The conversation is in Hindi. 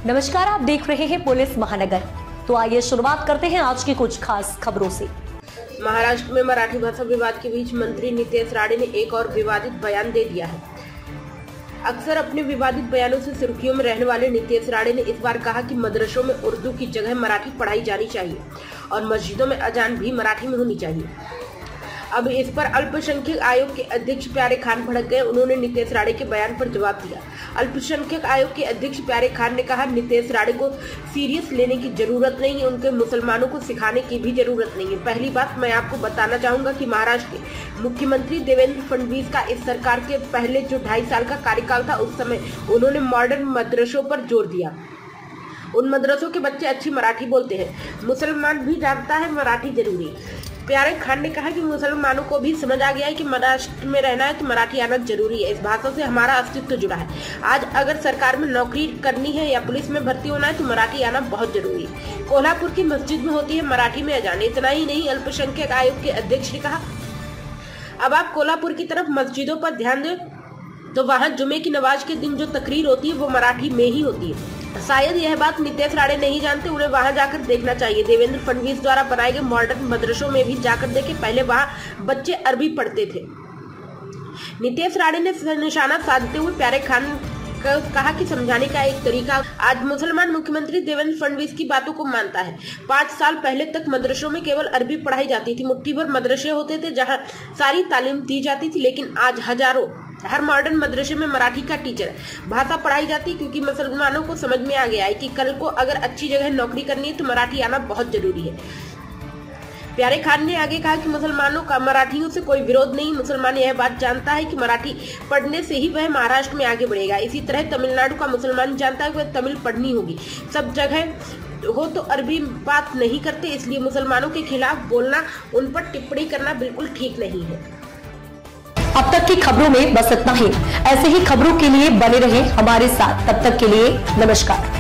नमस्कार, आप देख रहे हैं पुलिस महानगर। तो आइए शुरुआत करते हैं आज की कुछ खास खबरों से। महाराष्ट्र में मराठी भाषा विवाद के बीच मंत्री नितेश राणे ने एक और विवादित बयान दे दिया है। अक्सर अपने विवादित बयानों से सुर्खियों में रहने वाले नितेश राणे ने इस बार कहा कि मदरसों में उर्दू की जगह मराठी पढ़ाई जानी चाहिए और मस्जिदों में अजान भी मराठी में होनी चाहिए। अब इस पर अल्पसंख्यक आयोग के अध्यक्ष प्यारे खान भड़क गए। उन्होंने नितेश राणे के बयान पर जवाब दिया। अल्पसंख्यक आयोग के अध्यक्ष प्यारे खान ने कहा, नितेश राणे को सीरियस लेने की जरूरत नहीं है, उनके मुसलमानों को सिखाने की भी जरूरत नहीं है। पहली बात मैं आपको बताना चाहूंगा कि महाराष्ट्र के मुख्यमंत्री देवेंद्र फडणवीस का इस सरकार के पहले जो 2.5 साल का कार्यकाल था, उस समय उन्होंने मॉडर्न मदरसों पर जोर दिया। उन मदरसों के बच्चे अच्छी मराठी बोलते हैं, मुसलमान भी जानता है मराठी जरूरी। प्यारे खान ने कहा कि मुसलमानों को भी समझ आ गया है कि महाराष्ट्र में रहना है तो मराठी आना जरूरी है। इस भाषा से हमारा अस्तित्व जुड़ा है। आज अगर सरकार में नौकरी करनी है या पुलिस में भर्ती होना है तो मराठी आना बहुत जरूरी है। कोल्हापुर की मस्जिद में होती है मराठी में अजान। इतना ही नहीं, अल्पसंख्यक आयोग के अध्यक्ष ने कहा, अब आप कोल्हापुर की तरफ मस्जिदों पर ध्यान दें तो वहाँ जुमे की नमाज के दिन जो तकरीर होती है वो मराठी में ही होती है। शायद यह बात नितेश राणे नहीं जानते, उन्हें वहां जाकर देखना चाहिए। देवेंद्र फडणवीस द्वारा बनाए गए मॉडर्न मदरसों में भी जाकर देखे। पहले वहां बच्चे अरबी पढ़ते थे। नितेश राणे ने निशाना साधते हुए प्यारे खान को कहा कि समझाने का एक तरीका। आज मुसलमान मुख्यमंत्री देवेंद्र फडणवीस की बातों को मानता है। 5 साल पहले तक मदरसों में केवल अरबी पढ़ाई जाती थी। मुट्ठी भर मदरसे होते थे जहाँ सारी तालीम दी जाती थी, लेकिन आज हर मॉडर्न मदरसे में मराठी का टीचर भाषा पढ़ाई जाती है, क्योंकि मुसलमानों को समझ में आ गया है कि कल को अगर अच्छी जगह नौकरी करनी है तो मराठी आना बहुत जरूरी है। प्यारे खान ने आगे कहा कि मुसलमानों का मराठियों से कोई विरोध नहीं। मुसलमान यह बात जानता है कि मराठी पढ़ने से ही वह महाराष्ट्र में आगे बढ़ेगा। इसी तरह तमिलनाडु का मुसलमान जानता है कि वह तमिल पढ़नी होगी। सब जगह हो तो अरबी बात नहीं करते, इसलिए मुसलमानों के खिलाफ बोलना, उन पर टिप्पणी करना बिल्कुल ठीक नहीं है। अब तक की खबरों में बस इतना ही। ऐसे ही खबरों के लिए बने रहें हमारे साथ। तब तक के लिए नमस्कार।